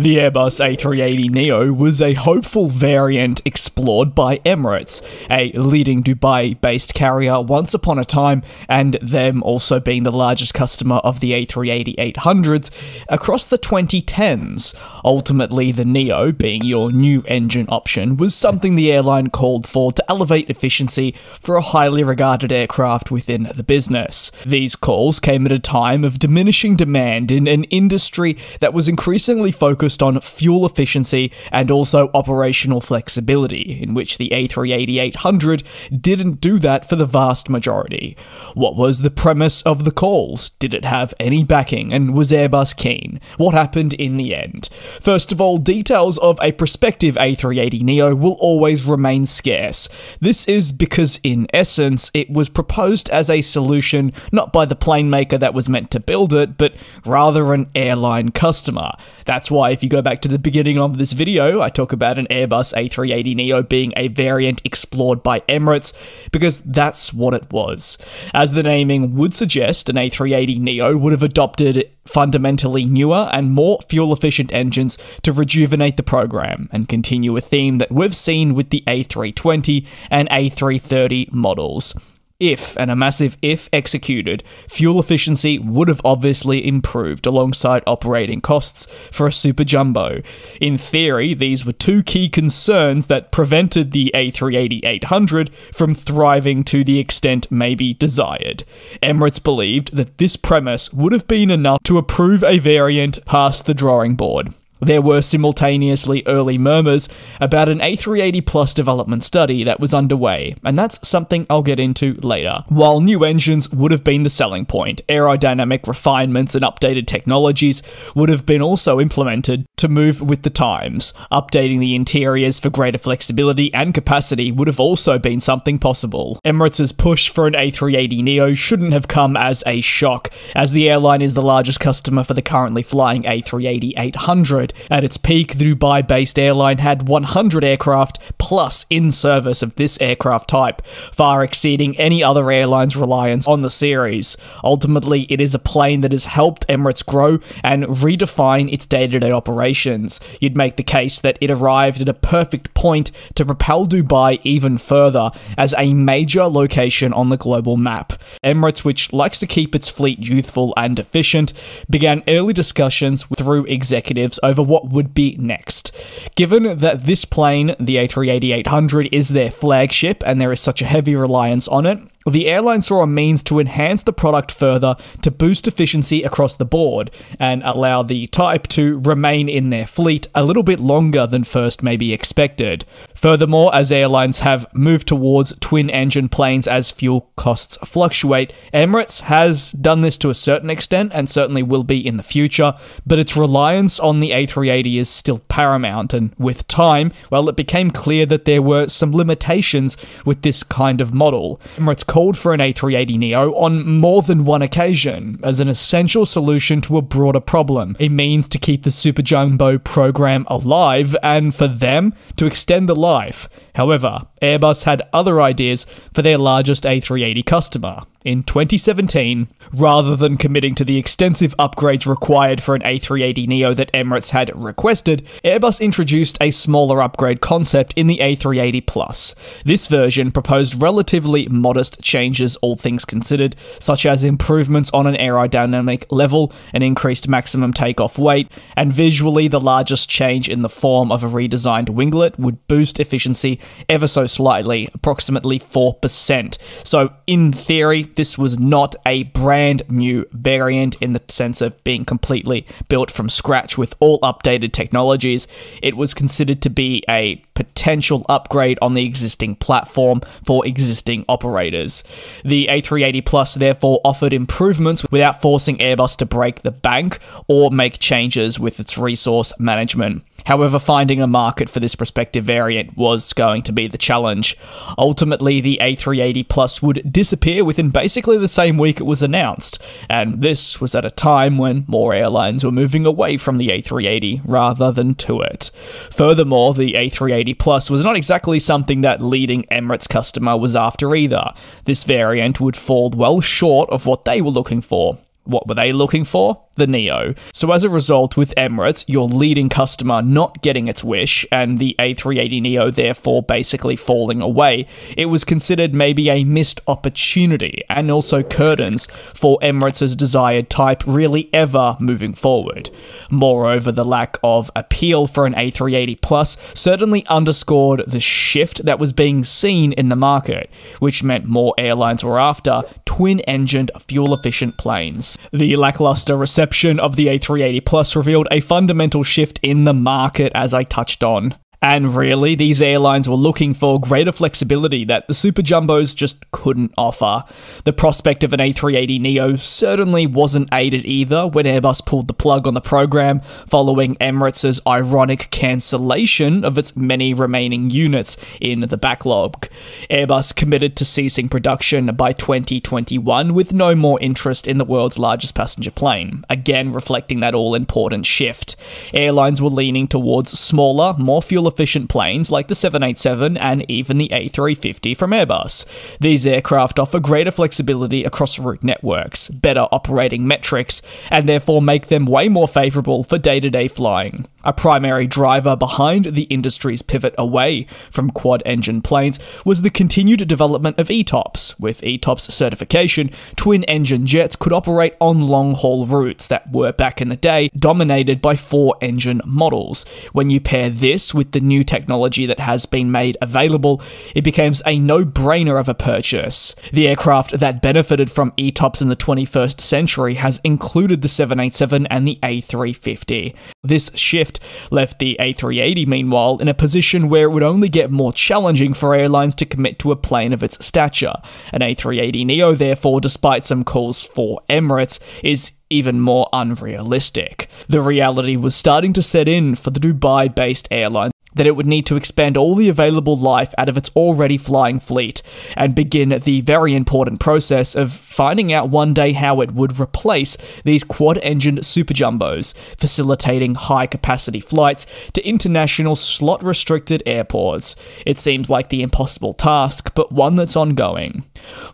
The Airbus A380neo was a hopeful variant explored by Emirates, a leading Dubai-based carrier once upon a time, and them also being the largest customer of the A380-800s across the 2010s. Ultimately, the Neo, being your new engine option, was something the airline called for to elevate efficiency for a highly regarded aircraft within the business. These calls came at a time of diminishing demand in an industry that was increasingly focused on fuel efficiency and also operational flexibility, in which the A380-800 didn't do that for the vast majority. What was the premise of the calls? Did it have any backing, and was Airbus keen? What happened in the end? First of all, details of a prospective A380neo will always remain scarce. This is because, in essence, it was proposed as a solution not by the plane maker that was meant to build it, but rather an airline customer. That's why if you go back to the beginning of this video, I talk about an Airbus A380neo being a variant explored by Emirates, because that's what it was. As the naming would suggest, an A380neo would have adopted fundamentally newer and more fuel-efficient engines to rejuvenate the program and continue a theme that we've seen with the A320 and A330 models. If, and a massive if, executed, fuel efficiency would have obviously improved alongside operating costs for a super jumbo. In theory, these were two key concerns that prevented the A380-800 from thriving to the extent maybe desired. Emirates believed that this premise would have been enough to approve a variant past the drawing board. There were simultaneously early murmurs about an A380 Plus development study that was underway, and that's something I'll get into later. While new engines would have been the selling point, aerodynamic refinements and updated technologies would have been also implemented to move with the times. Updating the interiors for greater flexibility and capacity would have also been something possible. Emirates' push for an A380neo shouldn't have come as a shock, as the airline is the largest customer for the currently flying A380-800. At its peak, the Dubai-based airline had 100 aircraft plus in service of this aircraft type, far exceeding any other airline's reliance on the series. Ultimately, it is a plane that has helped Emirates grow and redefine its day-to-day operations. You'd make the case that it arrived at a perfect point to propel Dubai even further as a major location on the global map. Emirates, which likes to keep its fleet youthful and efficient, began early discussions through executives over what would be next. Given that this plane, the A380-800, is their flagship and there is such a heavy reliance on it, the airline saw a means to enhance the product further to boost efficiency across the board and allow the type to remain in their fleet a little bit longer than first maybe expected. Furthermore, as airlines have moved towards twin-engine planes as fuel costs fluctuate, Emirates has done this to a certain extent and certainly will be in the future, but its reliance on the A380 is still paramount, and with time, well, it became clear that there were some limitations with this kind of model. Emirates called for an A380neo on more than one occasion as an essential solution to a broader problem, a means to keep the Super Jumbo program alive and for them to extend the life. However, Airbus had other ideas for their largest A380 customer. In 2017, rather than committing to the extensive upgrades required for an A380neo that Emirates had requested, Airbus introduced a smaller upgrade concept in the A380 Plus. This version proposed relatively modest changes, all things considered, such as improvements on an aerodynamic level, an increased maximum takeoff weight, and visually the largest change in the form of a redesigned winglet would boost efficiency ever so slightly, approximately 4%. So, in theory, this was not a brand new variant in the sense of being completely built from scratch with all updated technologies. It was considered to be a potential upgrade on the existing platform for existing operators. The A380 Plus therefore offered improvements without forcing Airbus to break the bank or make changes with its resource management. However, finding a market for this prospective variant was going to be the challenge. Ultimately, the A380 Plus would disappear within basically the same week it was announced, and this was at a time when more airlines were moving away from the A380 rather than to it. Furthermore, the A380 Plus was not exactly something that leading Emirates customer was after either. This variant would fall well short of what they were looking for. What were they looking for? the Neo. So as a result, with Emirates, your leading customer not getting its wish, and the A380neo therefore basically falling away, it was considered maybe a missed opportunity, and also curtains for Emirates' desired type really ever moving forward. Moreover, the lack of appeal for an A380 Plus certainly underscored the shift that was being seen in the market, which meant more airlines were after twin-engined, fuel-efficient planes. The lackluster reception of the A380 Plus revealed a fundamental shift in the market, as I touched on. And really, these airlines were looking for greater flexibility that the super jumbos just couldn't offer. The prospect of an A380neo certainly wasn't aided either when Airbus pulled the plug on the program following Emirates' ironic cancellation of its many remaining units in the backlog. Airbus committed to ceasing production by 2021 with no more interest in the world's largest passenger plane, again reflecting that all-important shift. Airlines were leaning towards smaller, more fuel-efficient planes like the 787 and even the A350 from Airbus. These aircraft offer greater flexibility across route networks, better operating metrics, and therefore make them way more favourable for day-to-day flying. A primary driver behind the industry's pivot away from quad-engine planes was the continued development of ETOPS. With ETOPS certification, twin-engine jets could operate on long-haul routes that were, back in the day, dominated by four-engine models. When you pair this with the new technology that has been made available, it becomes a no-brainer of a purchase. The aircraft that benefited from ETOPS in the 21st century has included the 787 and the A350. This shift left the A380, meanwhile, in a position where it would only get more challenging for airlines to commit to a plane of its stature. An A380neo, therefore, despite some calls for Emirates, is even more unrealistic. The reality was starting to set in for the Dubai-based airline that it would need to expand all the available life out of its already flying fleet and begin the very important process of finding out one day how it would replace these quad-engined super jumbos, facilitating high-capacity flights to international slot-restricted airports. It seems like the impossible task, but one that's ongoing.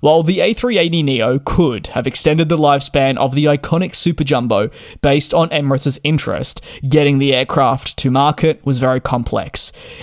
While the A380neo could have extended the lifespan of the iconic super jumbo based on Emirates' interest, getting the aircraft to market was very complex.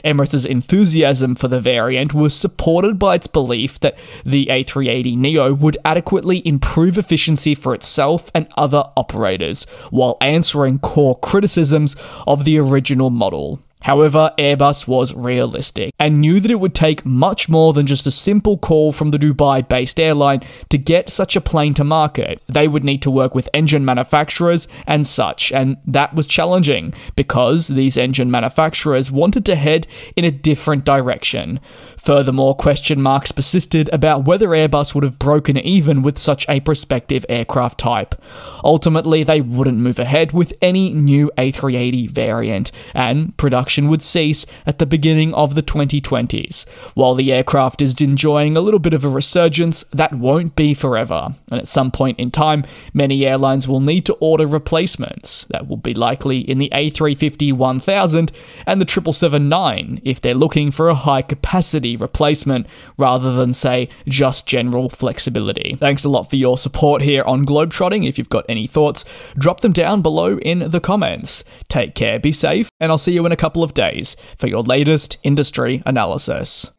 Emirates' enthusiasm for the variant was supported by its belief that the A380neo would adequately improve efficiency for itself and other operators, while answering core criticisms of the original model. However, Airbus was realistic and knew that it would take much more than just a simple call from the Dubai-based airline to get such a plane to market. They would need to work with engine manufacturers and such, and that was challenging because these engine manufacturers wanted to head in a different direction. Furthermore, question marks persisted about whether Airbus would have broken even with such a prospective aircraft type. Ultimately, they wouldn't move ahead with any new A380 variant, and production would cease at the beginning of the 2020s. While the aircraft is enjoying a little bit of a resurgence, that won't be forever, and at some point in time, many airlines will need to order replacements. That will be likely in the A350-1000 and the 777-9 if they're looking for a high-capacity replacement rather than, say, just general flexibility. Thanks a lot for your support here on GlobeTrotting. If you've got any thoughts, drop them down below in the comments. Take care, be safe, and I'll see you in a couple of days for your latest industry analysis.